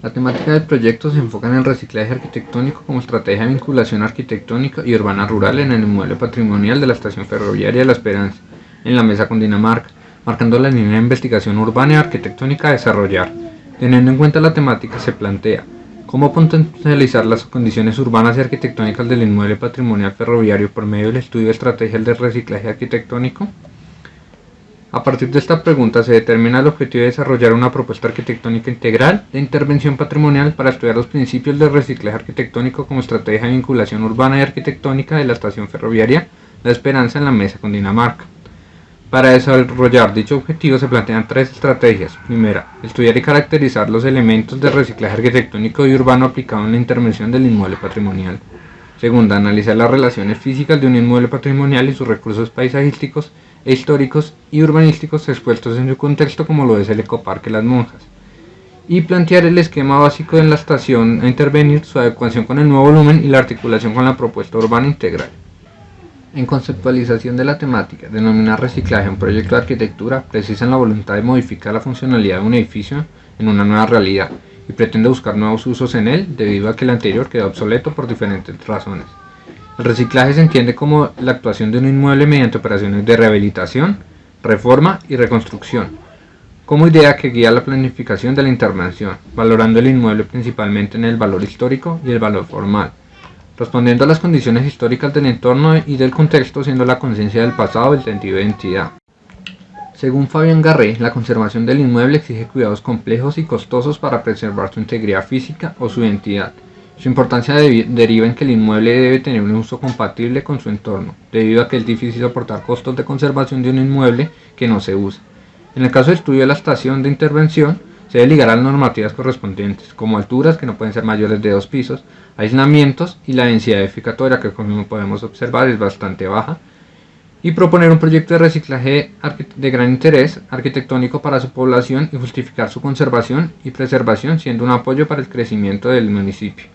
La temática del proyecto se enfoca en el reciclaje arquitectónico como estrategia de vinculación arquitectónica y urbana rural en el inmueble patrimonial de la estación ferroviaria de La Esperanza, en la Mesa Cundinamarca, marcando la línea de investigación urbana y arquitectónica a desarrollar. Teniendo en cuenta la temática, se plantea cómo potencializar las condiciones urbanas y arquitectónicas del inmueble patrimonial ferroviario por medio del estudio de estrategias de reciclaje arquitectónico. A partir de esta pregunta se determina el objetivo de desarrollar una propuesta arquitectónica integral de intervención patrimonial para estudiar los principios del reciclaje arquitectónico como estrategia de vinculación urbana y arquitectónica de la estación ferroviaria La Esperanza en la Mesa Cundinamarca. Para desarrollar dicho objetivo se plantean tres estrategias. Primera, estudiar y caracterizar los elementos de reciclaje arquitectónico y urbano aplicado en la intervención del inmueble patrimonial. Segunda, analizar las relaciones físicas de un inmueble patrimonial y sus recursos paisajísticos, históricos y urbanísticos expuestos en su contexto como lo es el Ecoparque Las Monjas, y plantear el esquema básico de la estación a intervenir, su adecuación con el nuevo volumen y la articulación con la propuesta urbana integral. En conceptualización de la temática, denominar reciclaje un proyecto de arquitectura precisa la voluntad de modificar la funcionalidad de un edificio en una nueva realidad y pretende buscar nuevos usos en él debido a que el anterior quedó obsoleto por diferentes razones. El reciclaje se entiende como la actuación de un inmueble mediante operaciones de rehabilitación, reforma y reconstrucción, como idea que guía la planificación de la intervención, valorando el inmueble principalmente en el valor histórico y el valor formal, respondiendo a las condiciones históricas del entorno y del contexto, siendo la conciencia del pasado el sentido de identidad. Según Fabián Garré, la conservación del inmueble exige cuidados complejos y costosos para preservar su integridad física o su identidad. Su importancia deriva en que el inmueble debe tener un uso compatible con su entorno, debido a que es difícil soportar costos de conservación de un inmueble que no se usa. En el caso del estudio de la estación de intervención, se debe ligar a las normativas correspondientes, como alturas que no pueden ser mayores de 2 pisos, aislamientos y la densidad edificatoria, que como podemos observar es bastante baja, y proponer un proyecto de reciclaje de gran interés arquitectónico para su población y justificar su conservación y preservación, siendo un apoyo para el crecimiento del municipio,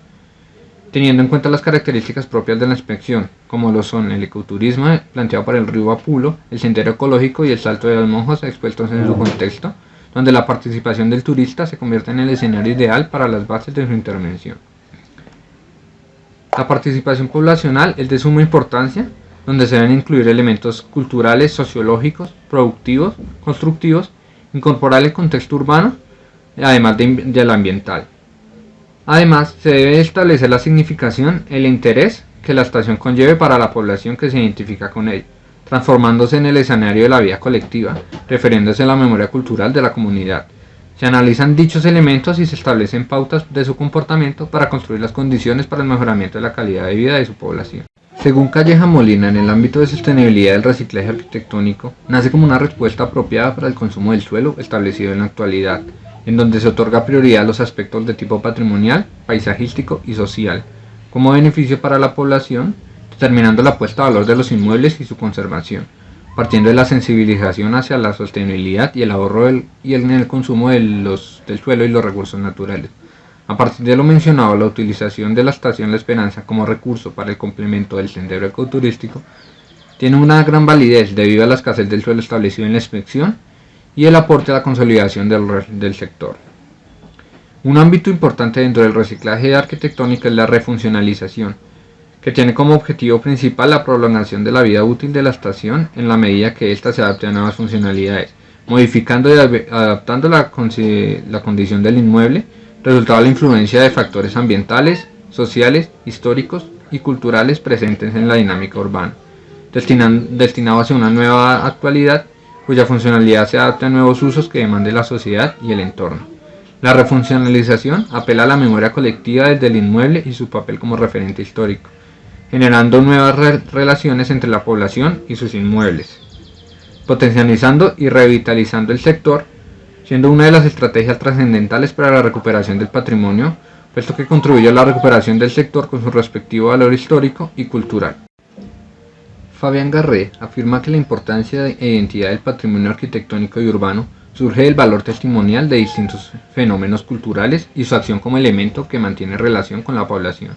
teniendo en cuenta las características propias de la inspección, como lo son el ecoturismo planteado para el río Apulo, el sendero ecológico y el Salto de las Monjas expuestos en su contexto, donde la participación del turista se convierte en el escenario ideal para las bases de su intervención. La participación poblacional es de suma importancia, donde se deben incluir elementos culturales, sociológicos, productivos, constructivos, incorporar el contexto urbano, además del ambiental. Además, se debe establecer la significación, el interés que la estación conlleve para la población que se identifica con ella, transformándose en el escenario de la vida colectiva, refiriéndose a la memoria cultural de la comunidad. Se analizan dichos elementos y se establecen pautas de su comportamiento para construir las condiciones para el mejoramiento de la calidad de vida de su población. Según Calleja Molina, en el ámbito de sostenibilidad del reciclaje arquitectónico, nace como una respuesta apropiada para el consumo del suelo establecido en la actualidad, en donde se otorga prioridad a los aspectos de tipo patrimonial, paisajístico y social, como beneficio para la población, determinando la puesta a valor de los inmuebles y su conservación, partiendo de la sensibilización hacia la sostenibilidad y el ahorro en el consumo del suelo y los recursos naturales. A partir de lo mencionado, la utilización de la estación La Esperanza como recurso para el complemento del sendero ecoturístico tiene una gran validez debido a la escasez del suelo establecido en la inspección y el aporte a la consolidación del sector. Un ámbito importante dentro del reciclaje arquitectónico es la refuncionalización, que tiene como objetivo principal la prolongación de la vida útil de la estación en la medida que ésta se adapte a nuevas funcionalidades, modificando y adaptando la condición del inmueble, resultado de la influencia de factores ambientales, sociales, históricos y culturales presentes en la dinámica urbana, destinado hacia una nueva actualidad cuya funcionalidad se adapte a nuevos usos que demande la sociedad y el entorno. La refuncionalización apela a la memoria colectiva desde el inmueble y su papel como referente histórico, generando nuevas relaciones entre la población y sus inmuebles, potencializando y revitalizando el sector, siendo una de las estrategias trascendentales para la recuperación del patrimonio, puesto que contribuye a la recuperación del sector con su respectivo valor histórico y cultural. Fabián Garré afirma que la importancia e identidad del patrimonio arquitectónico y urbano surge del valor testimonial de distintos fenómenos culturales y su acción como elemento que mantiene relación con la población.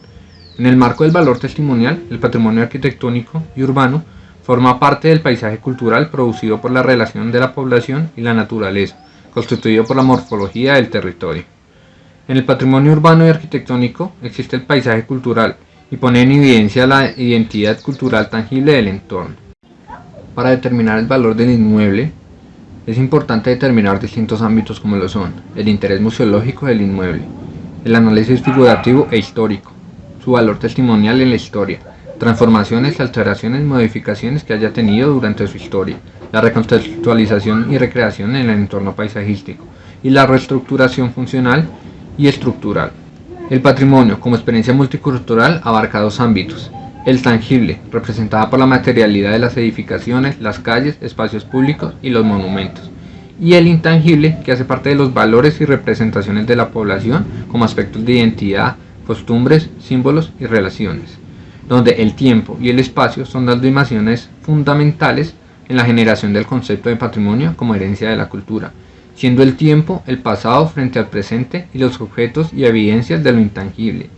En el marco del valor testimonial, el patrimonio arquitectónico y urbano forma parte del paisaje cultural producido por la relación de la población y la naturaleza, constituido por la morfología del territorio. En el patrimonio urbano y arquitectónico existe el paisaje cultural y pone en evidencia la identidad cultural tangible del entorno. Para determinar el valor del inmueble, es importante determinar distintos ámbitos como lo son el interés museológico del inmueble, el análisis figurativo e histórico, su valor testimonial en la historia, transformaciones, alteraciones, modificaciones que haya tenido durante su historia, la recontextualización y recreación en el entorno paisajístico, y la reestructuración funcional y estructural. El patrimonio, como experiencia multicultural, abarca dos ámbitos. El tangible, representada por la materialidad de las edificaciones, las calles, espacios públicos y los monumentos. Y el intangible, que hace parte de los valores y representaciones de la población como aspectos de identidad, costumbres, símbolos y relaciones, donde el tiempo y el espacio son las dimensiones fundamentales en la generación del concepto de patrimonio como herencia de la cultura, siendo el tiempo el pasado frente al presente y los objetos y evidencias de lo intangible,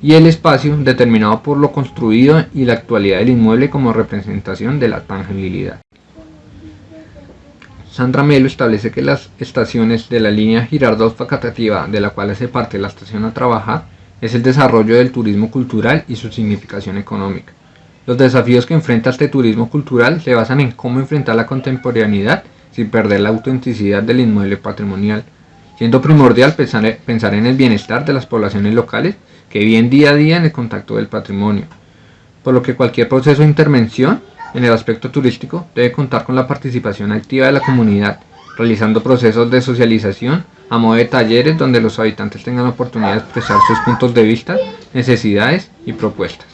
y el espacio determinado por lo construido y la actualidad del inmueble como representación de la tangibilidad. Sandra Melo establece que las estaciones de la línea Girardot-Facatativá, de la cual hace parte la estación a trabajar, es el desarrollo del turismo cultural y su significación económica. Los desafíos que enfrenta este turismo cultural se basan en cómo enfrentar la contemporaneidad sin perder la autenticidad del inmueble patrimonial, siendo primordial pensar en el bienestar de las poblaciones locales que viven día a día en el contacto del patrimonio, por lo que cualquier proceso de intervención en el aspecto turístico debe contar con la participación activa de la comunidad, realizando procesos de socialización a modo de talleres donde los habitantes tengan la oportunidad de expresar sus puntos de vista, necesidades y propuestas.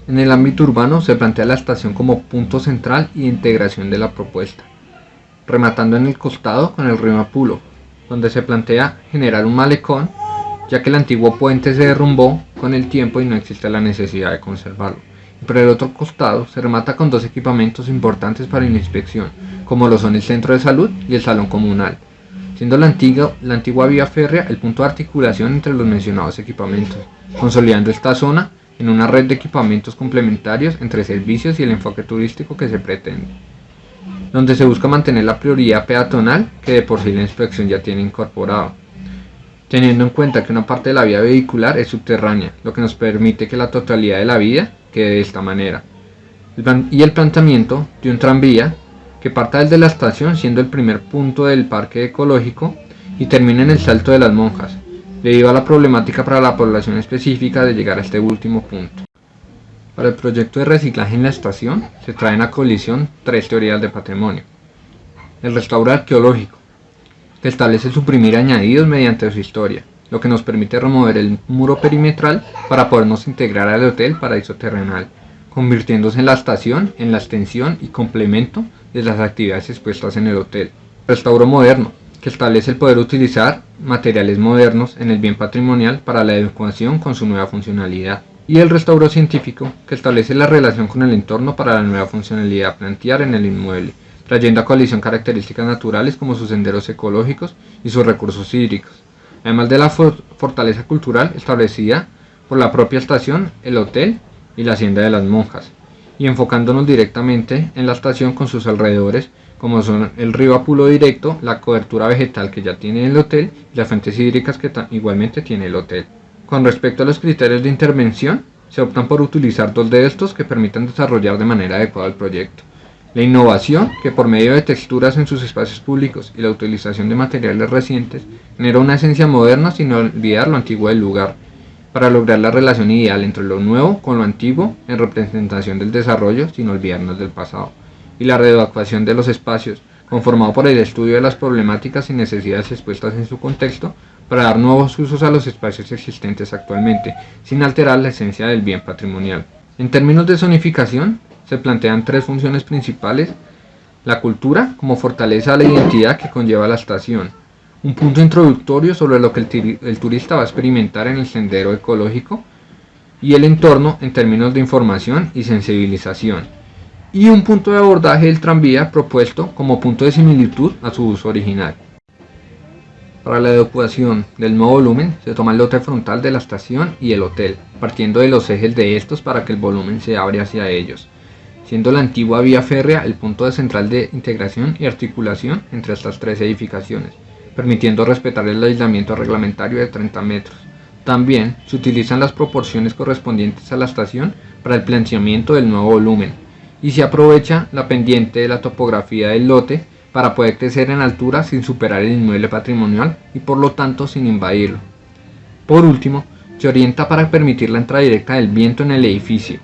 En el ámbito urbano se plantea la estación como punto central y integración de la propuesta, rematando en el costado con el río Apulo, donde se plantea generar un malecón, ya que el antiguo puente se derrumbó con el tiempo y no existe la necesidad de conservarlo. Y por el otro costado se remata con dos equipamientos importantes para la inspección, como lo son el centro de salud y el salón comunal, siendo la antigua vía férrea el punto de articulación entre los mencionados equipamientos, consolidando esta zona en una red de equipamientos complementarios entre servicios y el enfoque turístico que se pretende, donde se busca mantener la prioridad peatonal que de por sí la inspección ya tiene incorporado, teniendo en cuenta que una parte de la vía vehicular es subterránea, lo que nos permite que la totalidad de la vía quede de esta manera, y el planteamiento de un tranvía que parta desde la estación siendo el primer punto del parque ecológico y termina en el Salto de las Monjas, debido a la problemática para la población específica de llegar a este último punto. Para el proyecto de reciclaje en la estación se traen a colisión tres teorías de patrimonio. El restauro arqueológico, que establece suprimir añadidos mediante su historia, lo que nos permite remover el muro perimetral para podernos integrar al Hotel Paraíso Terrenal, convirtiéndose en la estación en la extensión y complemento de las actividades expuestas en el hotel. Restauro moderno, que establece el poder utilizar materiales modernos en el bien patrimonial para la adecuación con su nueva funcionalidad. Y el restauro científico, que establece la relación con el entorno para la nueva funcionalidad a plantear en el inmueble, trayendo a colisión características naturales como sus senderos ecológicos y sus recursos hídricos, además de la fortaleza cultural establecida por la propia estación, el hotel y la hacienda de las monjas, y enfocándonos directamente en la estación con sus alrededores, como son el río Apulo directo, la cobertura vegetal que ya tiene el hotel y las fuentes hídricas que igualmente tiene el hotel. Con respecto a los criterios de intervención, se optan por utilizar dos de estos que permitan desarrollar de manera adecuada el proyecto. La innovación, que por medio de texturas en sus espacios públicos y la utilización de materiales recientes, genera una esencia moderna sin olvidar lo antiguo del lugar, para lograr la relación ideal entre lo nuevo con lo antiguo en representación del desarrollo sin olvidarnos del pasado, y la readecuación de los espacios, conformado por el estudio de las problemáticas y necesidades expuestas en su contexto, para dar nuevos usos a los espacios existentes actualmente, sin alterar la esencia del bien patrimonial. En términos de zonificación, se plantean tres funciones principales: la cultura, como fortaleza de la identidad que conlleva la estación, un punto introductorio sobre lo que el turista va a experimentar en el sendero ecológico, y el entorno en términos de información y sensibilización, y un punto de abordaje del tranvía propuesto como punto de similitud a su uso original. Para la adecuación del nuevo volumen se toma el lote frontal de la estación y el hotel, partiendo de los ejes de estos para que el volumen se abra hacia ellos, siendo la antigua vía férrea el punto central de integración y articulación entre estas tres edificaciones, permitiendo respetar el aislamiento reglamentario de 30 metros. También se utilizan las proporciones correspondientes a la estación para el planteamiento del nuevo volumen y se aprovecha la pendiente de la topografía del lote para poder crecer en altura sin superar el inmueble patrimonial y por lo tanto sin invadirlo. Por último, se orienta para permitir la entrada directa del viento en el edificio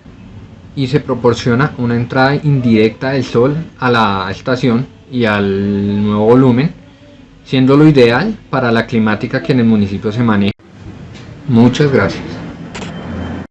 y se proporciona una entrada indirecta del sol a la estación y al nuevo volumen, siendo lo ideal para la climática que en el municipio se maneja. Muchas gracias.